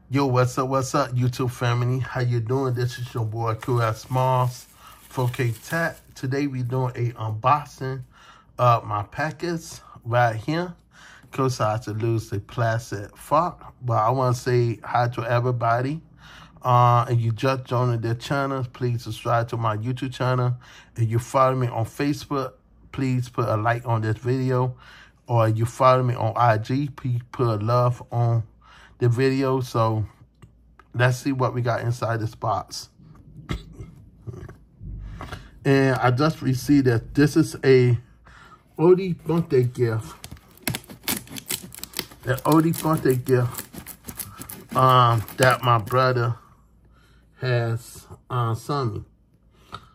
Yo, what's up, YouTube family? How you doing? This is your boy, QS Smalls, 4K Tat. Today we doing a unboxing of my packets right here. Cause I had to lose the plastic fork. But I want to say hi to everybody. And you just joined the channel, please subscribe to my YouTube channel. If you follow me on Facebook, please put a like on this video. Or you follow me on IG, please put a love on the video. So let's see what we got inside this box. And I just received that this is a Odie birthday gift. The Odie birthday gift that my brother has sent me.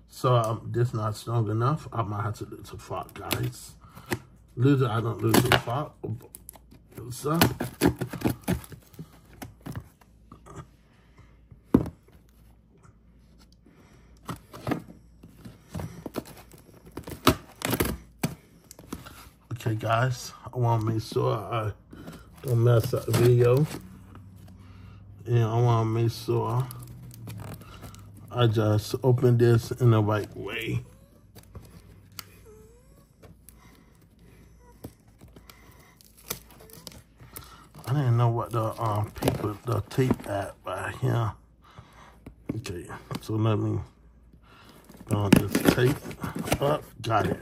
So this not strong enough. I might have to lose a fork, guys. I don't lose a fork. So okay, guys, I want to make sure I don't mess up the video. And I want to make sure I just open this in the right way. I didn't know what the tape at right here. Okay, so let me on this tape up. Got it.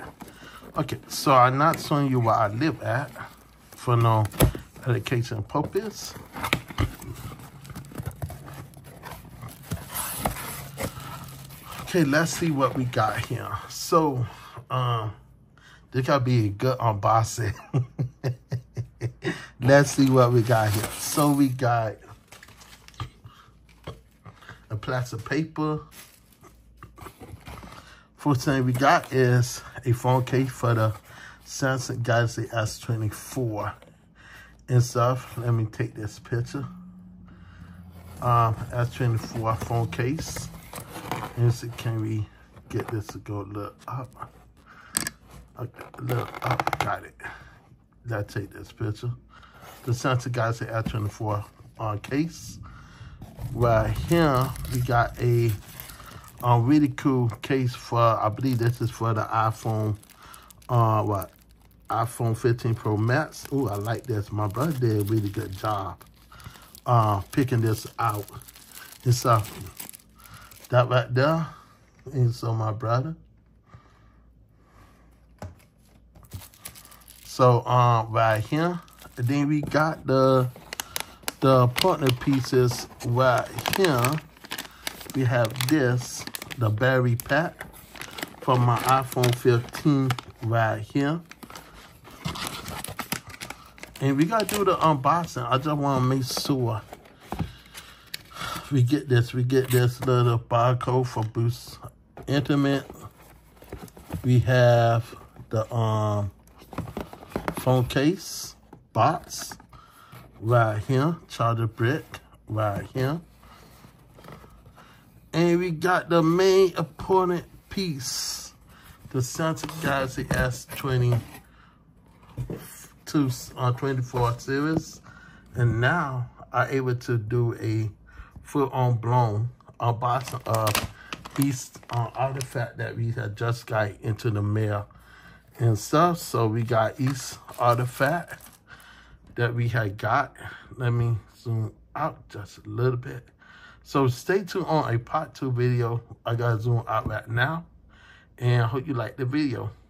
Okay, so I'm not showing you where I live at for no education purpose. Okay, let's see what we got here. So, this gotta be a good unboxing. Let's see what we got here. So we got a plastic paper. First thing we got is a phone case for the Samsung Galaxy S24 and stuff. Let me take this picture. S24 phone case. And so can we get this to go look up? Okay, look up, got it. Let's take this picture. The Samsung Galaxy S24 case. Right here, we got a really cool case for, I believe this is for the iPhone, iPhone 15 Pro Max. Ooh, I like this. My brother did a really good job picking this out. And so, that right there, and so my brother. So, right here, and then we got the partner pieces right here. We have this, the battery pack for my iPhone 15 right here. And we gotta do the unboxing. I just wanna make sure we get this little barcode for Boost Intimate. We have the phone case box right here, charger brick right here. And we got the main important piece, the Samsung Galaxy S24 series. And now I'm able to do a full-on blown unboxing of these artifact that we had just got into the mail and stuff. So we got each artifact that we had got. Let me zoom out just a little bit. So stay tuned on a part 2 video. I gotta zoom out right now. And I hope you like the video.